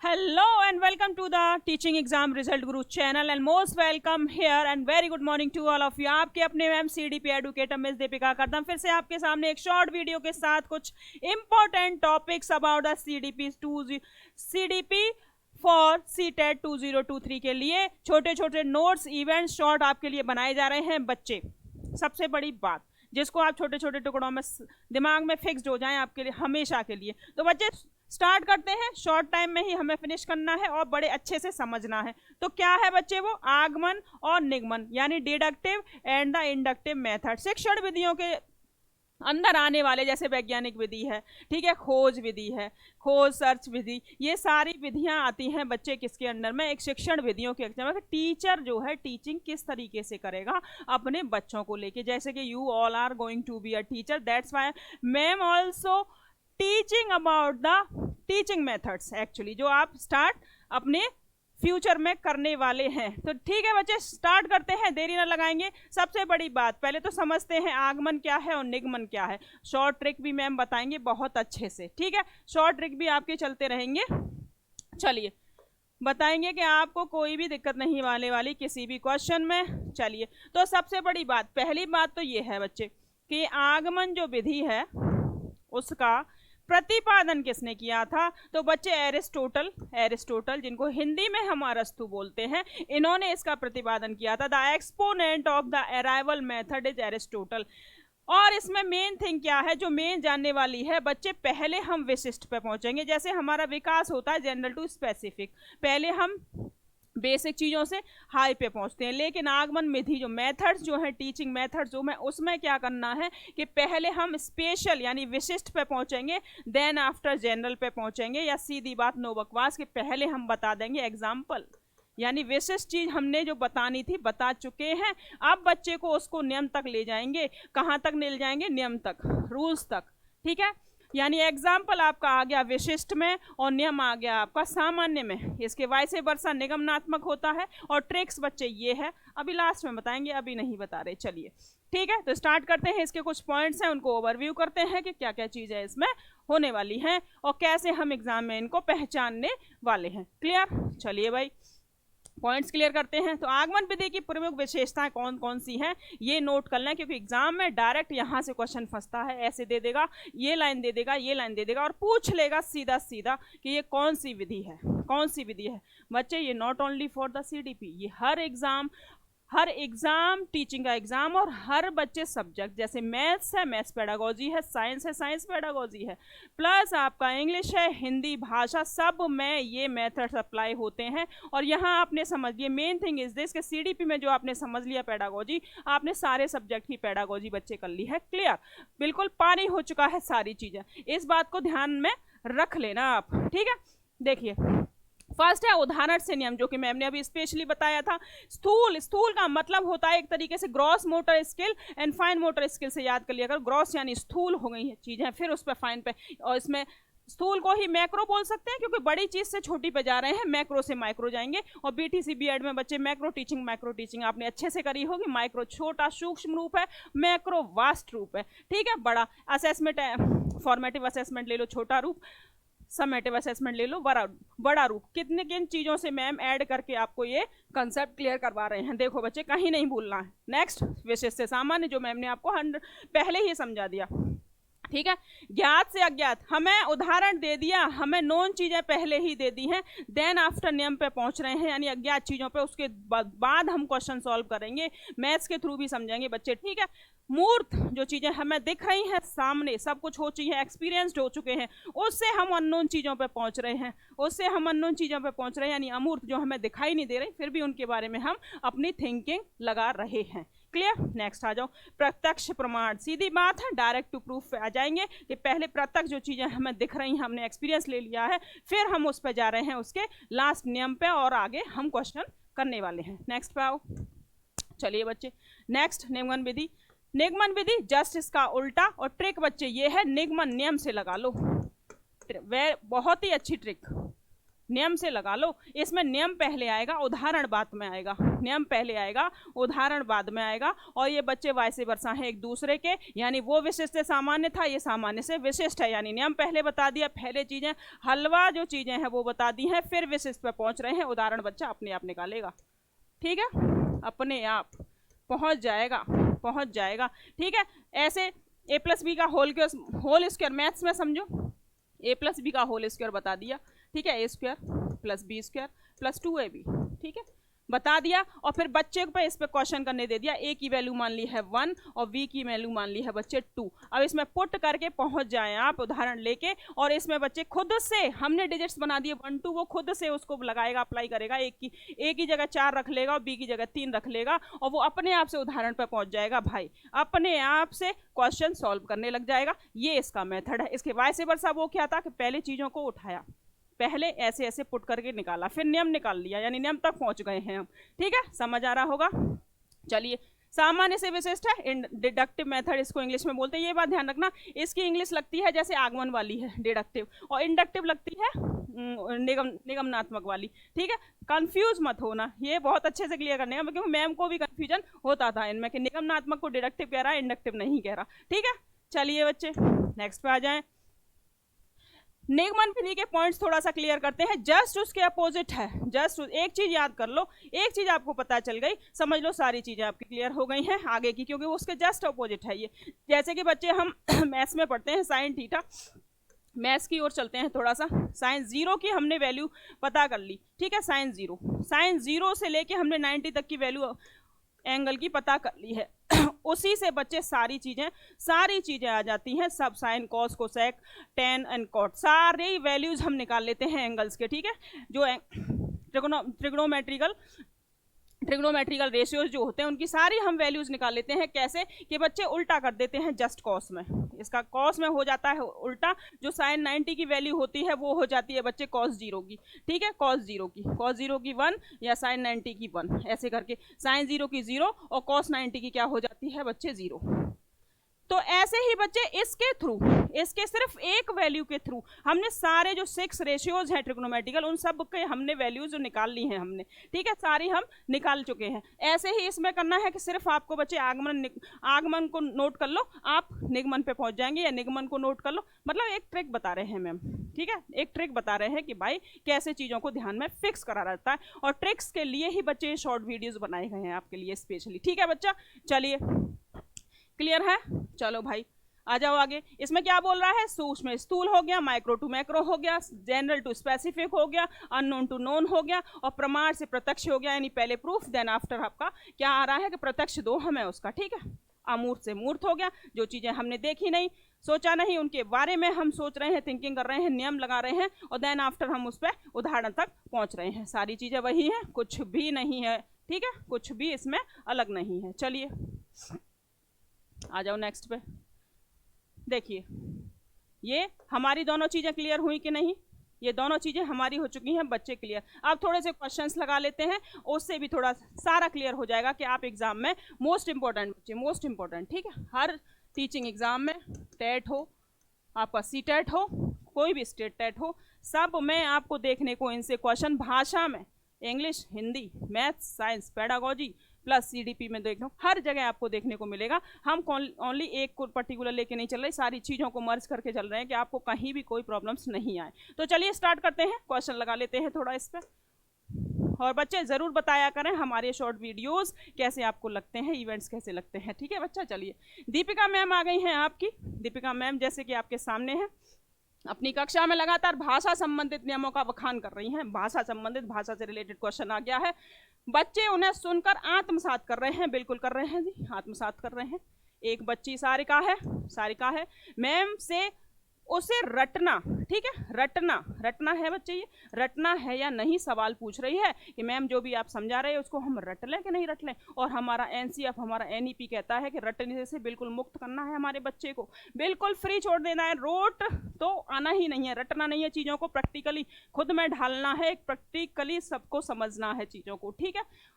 Hello and welcome to the Teaching Exam Result Guru channel and most welcome here and very good morning to all of you। आपके अपने ma'am CDP educator miss Deepika Kardam फिर से आपके सामने एक short video के साथ कुछ important topics about the CDP for CTET 2023 के लिए छोटे छोटे नोट्स इवेंट्स शॉर्ट आपके लिए बनाए जा रहे हैं बच्चे। सबसे बड़ी बात जिसको आप छोटे छोटे टुकड़ों में दिमाग में फिक्स्ड हो जाएं आपके लिए हमेशा के लिए। तो बच्चे स्टार्ट करते हैं, शॉर्ट टाइम में ही हमें फिनिश करना है और बड़े अच्छे से समझना है। तो क्या है बच्चे वो आगमन और निगमन यानी deductive and the inductive method. शिक्षण विधियों के अंदर आने वाले जैसे वैज्ञानिक विधि है, ठीक है, खोज विधि है, खोज सर्च विधि, ये सारी विधियां आती हैं बच्चे किसके अंडर में, एक शिक्षण विधियों के अंदर में। टीचर जो है टीचिंग किस तरीके से करेगा अपने बच्चों को लेके, जैसे कि you all are going to be a teacher, that's why ma'am also teaching about the teaching methods actually जो आप स्टार्ट अपने फ्यूचर में करने वाले हैं। तो ठीक है बच्चे स्टार्ट करते हैं, देरी ना लगाएंगे। सबसे बड़ी बात पहले तो समझते हैं आगमन क्या है और निगमन क्या है। शॉर्ट ट्रिक भी मैम बताएंगे बहुत अच्छे से, ठीक है, शॉर्ट ट्रिक भी आपके चलते रहेंगे। चलिए बताएंगे कि आपको कोई भी दिक्कत नहीं आने वाली किसी भी क्वेश्चन में। चलिए तो सबसे बड़ी बात, पहली बात तो ये है बच्चे कि आगमन जो विधि है उसका प्रतिपादन किसने किया था। तो बच्चे एरिस्टोटल जिनको हिंदी में हम अरस्तु बोलते हैं, इन्होंने इसका प्रतिपादन किया था। The exponent of the arrival method is Aristotle. और इसमें मेन थिंग क्या है जो मेन जानने वाली है बच्चे, पहले हम विशिष्ट पे पहुंचेंगे। जैसे हमारा विकास होता है जनरल टू स्पेसिफिक, पहले हम बेसिक चीज़ों से हाई पे पहुंचते हैं। लेकिन आगमन विधि जो मेथड्स जो है टीचिंग मेथड्स जो में उसमें क्या करना है कि पहले हम स्पेशल यानी विशिष्ट पे पहुंचेंगे, देन आफ्टर जनरल पे पहुंचेंगे, या सीधी बात नो बकवास के पहले हम बता देंगे एग्जाम्पल, यानी विशिष्ट चीज हमने जो बतानी थी बता चुके हैं। अब बच्चे को उसको नियम तक ले जाएंगे। कहाँ तक ले जाएंगे? नियम तक, रूल्स तक, ठीक है। यानी एग्जाम्पल आपका आ गया विशिष्ट में और नियम आ गया आपका सामान्य में। इसके वाइसे वर्षा निगमनात्मक होता है। और ट्रिक्स बच्चे ये है, अभी लास्ट में बताएंगे, अभी नहीं बता रहे। चलिए ठीक है तो स्टार्ट करते हैं। इसके कुछ पॉइंट्स हैं उनको ओवरव्यू करते हैं कि क्या क्या चीज़ें इसमें होने वाली हैं और कैसे हम एग्जाम में इनको पहचानने वाले हैं। क्लियर? चलिए भाई पॉइंट्स क्लियर करते हैं। तो आगमन विधि की प्रमुख विशेषताएं कौन कौन सी हैं ये नोट कर लें, क्योंकि एग्जाम में डायरेक्ट यहाँ से क्वेश्चन फंसता है। ऐसे दे देगा, ये लाइन दे देगा, ये लाइन दे देगा और पूछ लेगा सीधा सीधा कि ये कौन सी विधि है, कौन सी विधि है। बच्चे ये not only for the CDP, ये हर एग्जाम टीचिंग का एग्जाम और हर बच्चे सब्जेक्ट, जैसे मैथ्स है मैथ्स पेडागोजी है, साइंस है साइंस पेडागोजी है, प्लस आपका इंग्लिश है, हिंदी भाषा, सब में ये मेथड्स अप्लाई होते हैं। और यहाँ आपने समझ लिया मेन थिंग इज दिस कि CDP में जो आपने समझ लिया पेडागोजी, आपने सारे सब्जेक्ट की पेडागोजी बच्चे कर ली है। क्लियर? बिल्कुल पानी हो चुका है सारी चीज़ें, इस बात को ध्यान में रख लेना आप, ठीक है। देखिए फर्स्ट है उदाहरण से नियम, जो कि मैम ने अभी स्पेशली बताया था। स्थूल का मतलब होता है एक तरीके से gross motor skill and fine motor skill से याद कर लिया। अगर ग्रॉस यानी स्थूल हो गई है चीजें, फिर उस पर फाइन पे, और इसमें स्थूल को ही मैक्रो बोल सकते हैं क्योंकि बड़ी चीज से छोटी पे जा रहे हैं, मैक्रो से माइक्रो जाएंगे। और BTC B.Ed में बच्चे मैक्रो टीचिंग आपने अच्छे से करी होगी। माइक्रो छोटा सूक्ष्म रूप है, मैक्रो वास्ट रूप है, ठीक है। बड़ा असेसमेंट है, फॉर्मेटिव असेसमेंट ले लो छोटा रूप, समेटिव असेसमेंट ले लो बड़ा रूप। किन चीज़ों से मैम ऐड करके आपको ये कंसेप्ट क्लियर करवा रहे हैं, देखो बच्चे कहीं नहीं भूलना है। नेक्स्ट विशेष से सामान्य, जो मैम ने आपको पहले ही समझा दिया, ठीक है। ज्ञात से अज्ञात, हमें उदाहरण दे दिया, हमें नॉन चीज़ें पहले ही दे दी हैं, देन आफ्टर नियम पे पहुंच रहे हैं यानी अज्ञात चीज़ों पे, उसके बाद हम क्वेश्चन सॉल्व करेंगे, मैथ्स के थ्रू भी समझेंगे बच्चे, ठीक है। मूर्त, जो चीज़ें हमें दिख रही हैं सामने, सब कुछ हो चुकी है, एक्सपीरियंस्ड हो चुके हैं, उससे हम अननोन चीज़ों पे पहुंच रहे हैं, यानी अमूर्त जो हमें दिखाई नहीं दे रही फिर भी उनके बारे में हम अपनी थिंकिंग लगा रहे हैं। क्लियर? नेक्स्ट आ जाओ प्रत्यक्ष प्रमाण। सीधी बात है, डायरेक्ट टू प्रूफ पे आ जाएंगे कि पहले प्रत्यक्ष जो चीज़ें हमें दिख रही हैं, हमने एक्सपीरियंस ले लिया है, फिर हम उस पर जा रहे हैं उसके लास्ट नियम पे और आगे हम क्वेश्चन करने वाले हैं। नेक्स्ट पे आओ। चलिए बच्चे नेक्स्ट निगमन विधि। निगमन विधि जस्ट इसका उल्टा, और ट्रिक बच्चे ये है निगमन नियम से लगा लो। बहुत ही अच्छी ट्रिक, नियम से लगा लो। इसमें नियम पहले आएगा, उदाहरण बाद में आएगा। नियम पहले आएगा, उदाहरण बाद में आएगा। और ये बच्चे वाइस वर्सा हैं एक दूसरे के, यानी वो विशिष्ट से सामान्य था, ये सामान्य से विशिष्ट है। यानी नियम पहले बता दिया, पहले चीजें हलवा जो चीजें हैं वो बता दी हैं, फिर विशिष्ट पे पहुंच रहे हैं। उदाहरण बच्चा अपने आप निकालेगा, ठीक है, अपने आप पहुंच जाएगा, पहुंच जाएगा, ठीक है। ऐसे a प्लस बी का होल स्क्वायर मैथ्स में समझो, a प्लस बी का होल स्क्वायर बता दिया, ठीक है, a square plus B square plus 2ab, ठीक है, बता दिया। और फिर बच्चे पे इस पे क्वेश्चन करने दे दिया। a की वैल्यू मान ली है 1 और b की वैल्यू मान ली है बच्चे 2। अब इसमें पुट करके पहुंच जाएं आप उदाहरण लेके, और इसमें बच्चे खुद से हमने डिजिट्स बना दिए 1 2, वो खुद से उसको लगाएगा, अप्लाई करेगा। a की जगह 4 रख लेगा और b की जगह 3 रख लेगा, और वो अपने आप से उदाहरण पे पहुंच जाएगा भाई, अपने आप से क्वेश्चन सॉल्व करने लग जाएगा। ये इसका मेथड है। इसके वाइस वर्सा वो क्या था कि पहले चीजों को उठाया, पहले ऐसे ऐसे पुट करके निकाला, फिर नियम निकाल लिया, यानी नियम तक पहुंच गए हैं हम, ठीक है, समझ आ रहा होगा। चलिए, सामान्य से विशिष्ट है, डिडक्टिव मेथड इसको इंग्लिश में बोलते हैं। ये बात ध्यान रखना, इसकी इंग्लिश लगती है जैसे आगमन वाली है डिडक्टिव, और इंडक्टिव लगती है निगमनात्मक वाली, ठीक है। कंफ्यूज मत होना, ये बहुत अच्छे से क्लियर करने का, क्योंकि मैम को भी कंफ्यूजन होता था इनमें कि निगमनात्मक को डिडक्टिव कह रहा है, इंडक्टिव नहीं कह रहा, ठीक है। चलिए बच्चे नेक्स्ट पे आ जाएं। निगमन विधि के पॉइंट्स थोड़ा सा क्लियर करते हैं, जस्ट उसके अपोजिट है। जस्ट एक चीज याद कर लो, एक चीज आपको पता चल गई, समझ लो सारी चीजें आपकी क्लियर हो गई हैं आगे की, क्योंकि वो उसके जस्ट अपोजिट है ये। जैसे कि बच्चे हम मैथ्स में पढ़ते हैं साइन थीटा, मैथ्स की ओर चलते हैं थोड़ा सा। साइन 0 की हमने वैल्यू पता कर ली, ठीक है, साइन 0 से लेके हमने 90 तक की वैल्यू एंगल की पता कर ली है। उसी से बच्चे सारी चीजें आ जाती हैं, सब sine cos cosec tan and cot, सारी वैल्यूज हम निकाल लेते हैं एंगल्स के, ठीक है। जो ट्रिग्नोमेट्रिकल रेशियोज जो होते हैं उनकी सारी हम वैल्यूज निकाल लेते हैं। कैसे कि बच्चे उल्टा कर देते हैं, जस्ट कॉस में, इसका कॉस में हो जाता है उल्टा, जो साइन 90 की वैल्यू होती है वो हो जाती है बच्चे कॉस 0 की, ठीक है, कॉस 0 की 1 या साइन 90 की 1, ऐसे करके साइन 0 की 0 और कॉस 90 की क्या हो जाती है बच्चे 0। तो ऐसे ही बच्चे इसके सिर्फ एक वैल्यू के थ्रू हमने सारे जो 6 रेशियोज हैं ट्रिग्नोमेट्रिकल, उन सब के हमने वैल्यूज निकाल ली हैं हमने, ठीक है, सारी हम निकाल चुके हैं। ऐसे ही इसमें करना है कि सिर्फ आपको बच्चे आगमन को नोट कर लो, आप निगमन पे पहुंच जाएंगे, या निगमन को नोट कर लो। मतलब एक ट्रिक बता रहे हैं मैम, ठीक है, एक ट्रिक बता रहे हैं कि भाई कैसे चीज़ों को ध्यान में फिक्स करा रहता है, और ट्रिक्स के लिए ही बच्चे शॉर्ट वीडियोज़ बनाए गए हैं आपके लिए स्पेशली, ठीक है बच्चा। चलिए क्लियर है, चलो भाई आ जाओ आगे। इसमें क्या बोल रहा है, सूक्ष्म स्थूल हो गया, माइक्रो टू मैक्रो हो गया, जनरल टू स्पेसिफिक हो गया, अननोन टू नोन हो गया, और प्रमाण से प्रत्यक्ष हो गया। यानी पहले प्रूफ देन आफ्टर आपका क्या आ रहा है कि प्रत्यक्ष 2 हमें उसका, ठीक है। अमूर्त से मूर्त हो गया, जो चीजें हमने देखी नहीं, सोचा नहीं, उनके बारे में हम सोच रहे हैं, थिंकिंग कर रहे हैं, नियम लगा रहे हैं, और देन आफ्टर हम उस पर उदाहरण तक पहुंच रहे हैं। सारी चीजें वही हैं, कुछ भी नहीं है, ठीक है, कुछ भी इसमें अलग नहीं है। चलिए आ जाओ नेक्स्ट पे। देखिए ये हमारी दोनों चीजें क्लियर हुई कि नहीं, ये दोनों चीजें हमारी हो चुकी हैं बच्चे क्लियर। अब थोड़े से क्वेश्चंस लगा लेते हैं, उससे भी थोड़ा सारा क्लियर हो जाएगा कि आप एग्जाम में मोस्ट इंपॉर्टेंट बच्चे, मोस्ट इंपॉर्टेंट, ठीक है, हर टीचिंग एग्जाम में, टेट हो, आपका सी टेट हो, कोई भी स्टेट टेट हो, सब में आपको देखने को इनसे क्वेश्चन भाषा में, English, Hindi, maths, science, pedagogy plus CDP में देख लो, हर जगह आपको देखने को मिलेगा। हम ओनली एक को पर्टिकुलर लेके नहीं चल रहे, सारी चीज़ों को मर्ज करके चल रहे हैं कि आपको कहीं भी कोई प्रॉब्लम्स नहीं आए। तो चलिए स्टार्ट करते हैं, क्वेश्चन लगा लेते हैं थोड़ा इस पर। और बच्चे ज़रूर बताया करें हमारे शॉर्ट वीडियोस कैसे आपको लगते हैं, इवेंट्स कैसे लगते हैं, ठीक है बच्चा। चलिए दीपिका मैम आ गई हैं आपकी। दीपिका मैम जैसे कि आपके सामने हैं, अपनी कक्षा में लगातार भाषा संबंधित नियमों का बखान कर रही हैं। भाषा संबंधित, भाषा से रिलेटेड क्वेश्चन आ गया है, बच्चे उन्हें सुनकर आत्मसात कर रहे हैं। बिल्कुल कर रहे हैं जी, आत्मसात कर रहे हैं। एक बच्ची सारिका है, मैम से उसे रटना, ठीक है, रटना है बच्चे, ये रटना है या नहीं सवाल पूछ रही है कि मैम जो भी आप समझा रहे हैं उसको हम रट लें कि नहीं रट लें। और हमारा एनसीएफ, हमारा एनईपी कहता है कि रटने से बिल्कुल मुक्त करना है हमारे बच्चे को, बिल्कुल फ्री छोड़ देना है। रोट तो आना ही नहीं है, रटना नहीं है, चीज़ों को प्रैक्टिकली खुद में ढालना है, प्रैक्टिकली सबको समझना है चीज़ों को, ठीक है।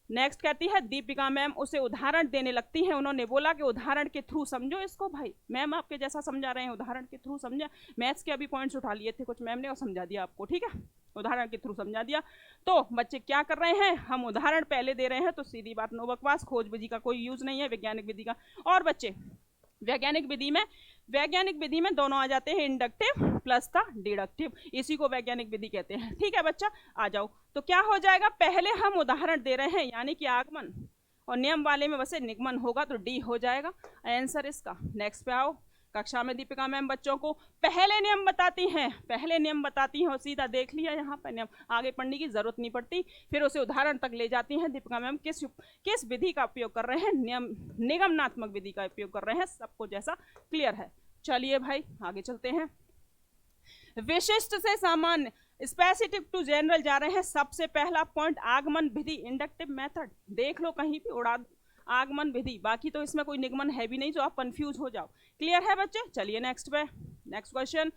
नेक्स्ट कहती है दीपिका मैम उसे उदाहरण देने लगती हैं। उन्होंने बोला कि उदाहरण के थ्रू समझो इसको। भाई मैम आपके जैसा समझा रहे हैं, उदाहरण के थ्रू समझा। मैथ्स के अभी पॉइंट्स उठा लिए थे कुछ मैम ने और समझा दिया आपको, ठीक है। उदाहरण के थ्रू समझा दिया। तो बच्चे क्या कर रहे हैं, हम उदाहरण पहले दे रहे हैं, तो सीधी बात नो बकवास, खोज विधि का कोई यूज नहीं है, वैज्ञानिक विधि का। और बच्चे वैज्ञानिक विधि में दोनों आ जाते हैं, इंडक्टिव प्लस का डिडक्टिव, इसी को वैज्ञानिक विधि कहते हैं। ठीक है बच्चा, आ जाओ। तो क्या हो जाएगा, पहले हम उदाहरण दे रहे हैं यानी कि आगमन, और नियम वाले में वैसे निगमन होगा तो डी हो जाएगा आंसर इसका। नेक्स्ट पे आओ। कक्षा में दीपिका मैम बच्चों को पहले नियम बताती हैं और सीधा देख लिया यहाँ पर नियम, आगे पढ़ने की जरूरत नहीं पड़ती, फिर उसे उदाहरण तक ले जाती हैं दीपिका मैम। किस विधि का उपयोग कर रहे हैं, निगमनात्मक विधि का उपयोग कर रहे हैं, सबको जैसा क्लियर है। चलिए भाई आगे चलते हैं। विशिष्ट से सामान्य, स्पेसिफिक टू जनरल जा रहे हैं। सबसे पहला पॉइंट आगमन विधि, इंडक्टिव मेथड, देख लो कहीं भी उड़ा आगमन विधि, बाकी तो इसमें कोई निगमन है भी नहीं जो आप कंफ्यूज हो जाओ। क्लियर है बच्चे, चलिए नेक्स्ट पे। नेक्स्ट क्वेश्चन,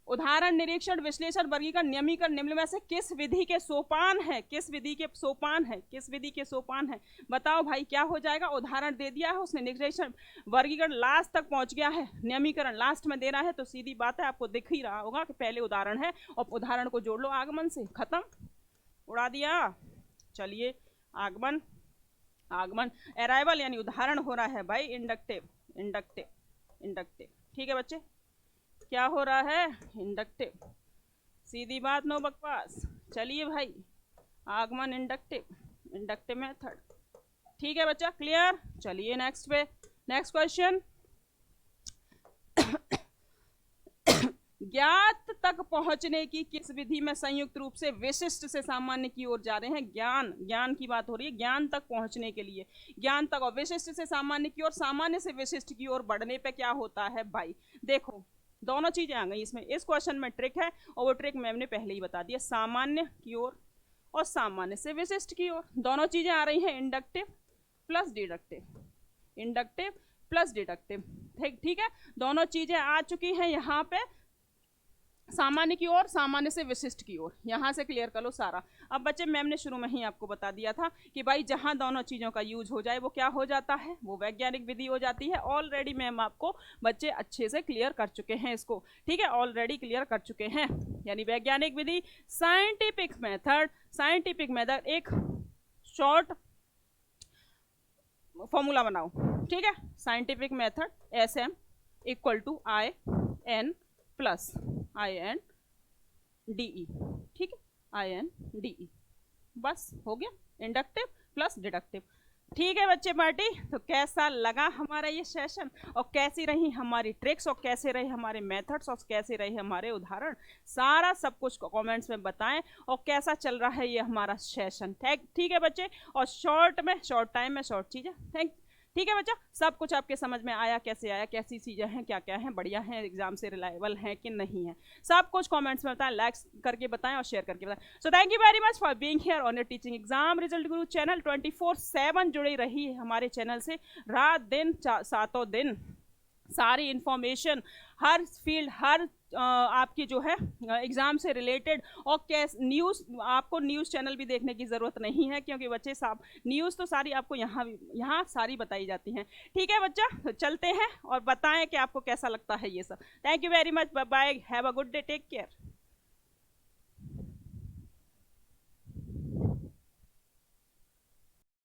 उदाहरण, निरीक्षण, विश्लेषण, वर्गीकरण, नियमीकरण निम्न में से किस विधि के सोपान है, किस विधि के सोपान है, बताओ भाई क्या हो जाएगा। उदाहरण दे दिया है उसने, निरीक्षण वर्गीकरण लास्ट तक पहुंच गया है, नियमीकरण लास्ट में देना है, तो सीधी बात है आपको दिख ही रहा होगा कि पहले उदाहरण है और उदाहरण को जोड़ लो आगमन से, खत्म, उड़ा दिया। चलिए आगमन अराइवल यानी उदाहरण हो रहा है भाई, इंडक्टिव। ठीक है बच्चे, क्या हो रहा है, इंडक्टिव, सीधी बात नो बकवास। चलिए भाई आगमन इंडक्टिव मेथड। ठीक है बच्चा, क्लियर। चलिए नेक्स्ट पे। नेक्स्ट क्वेश्चन, ज्ञात तक पहुंचने की किस विधि में संयुक्त रूप से विशिष्ट से सामान्य की ओर जा रहे हैं। ज्ञान की बात हो रही है, ज्ञान तक पहुंचने के लिए, ज्ञान तक, और विशिष्ट से सामान्य की ओर, सामान्य से विशिष्ट की ओर बढ़ने पे क्या होता है भाई। देखो दोनों चीजें आ गई इसमें, इस क्वेश्चन में ट्रिक है और वो ट्रिक मैम ने पहले ही बता दिया, सामान्य की ओर और सामान्य से विशिष्ट की ओर दोनों चीजें आ रही हैं, इंडक्टिव प्लस डिडक्टिव। ठीक है, दोनों चीजें आ चुकी हैं यहाँ पे, सामान्य की ओर, सामान्य से विशिष्ट की ओर। यहाँ से क्लियर कर लो सारा। अब बच्चे मैम ने शुरू में ही आपको बता दिया था कि भाई जहाँ दोनों चीज़ों का यूज हो जाए वो क्या हो जाता है, वो वैज्ञानिक विधि हो जाती है। ऑलरेडी मैम आपको बच्चे अच्छे से क्लियर कर चुके हैं इसको, ठीक है, ऑलरेडी क्लियर कर चुके हैं। यानी वैज्ञानिक विधि, साइंटिफिक मेथड, एक शॉर्ट फॉर्मूला बनाओ, ठीक है, scientific method SM = IN + INDE, ठीक है, INDE, बस हो गया, इंडक्टिव प्लस डिडक्टिव। ठीक है बच्चे पार्टी, तो कैसा लगा हमारा ये सेशन, और कैसी रही हमारी ट्रिक्स, और कैसे रहे हमारे मेथड्स, और कैसे रहे हमारे उदाहरण, सारा सब कुछ कमेंट्स में बताएं, और कैसा चल रहा है ये हमारा सेशन। ठीक है बच्चे, और शॉर्ट टाइम में शॉर्ट चीज़ें। ठीक है बच्चा, सब कुछ आपके समझ में आया, कैसे आया, कैसी चीज़ें हैं, क्या क्या हैं, बढ़िया हैं, एग्जाम से रिलायबल हैं कि नहीं है, सब कुछ कमेंट्स में बताएं, लाइक करके बताएं और शेयर करके बताएं। So thank you very much for being here on your teaching exam result Guru channel. 24/7 जुड़ी रही है हमारे चैनल से, रात दिन 7 दिन, सारी इंफॉर्मेशन, हर फील्ड, हर आपकी जो है एग्ज़ाम से रिलेटेड, और न्यूज़, आपको न्यूज़ चैनल भी देखने की ज़रूरत नहीं है, क्योंकि बच्चे साहब न्यूज़ तो सारी आपको यहाँ सारी बताई जाती हैं। ठीक है बच्चा, तो चलते हैं और बताएं कि आपको कैसा लगता है ये सब। Thank you very much, bye bye, have a good day, take care.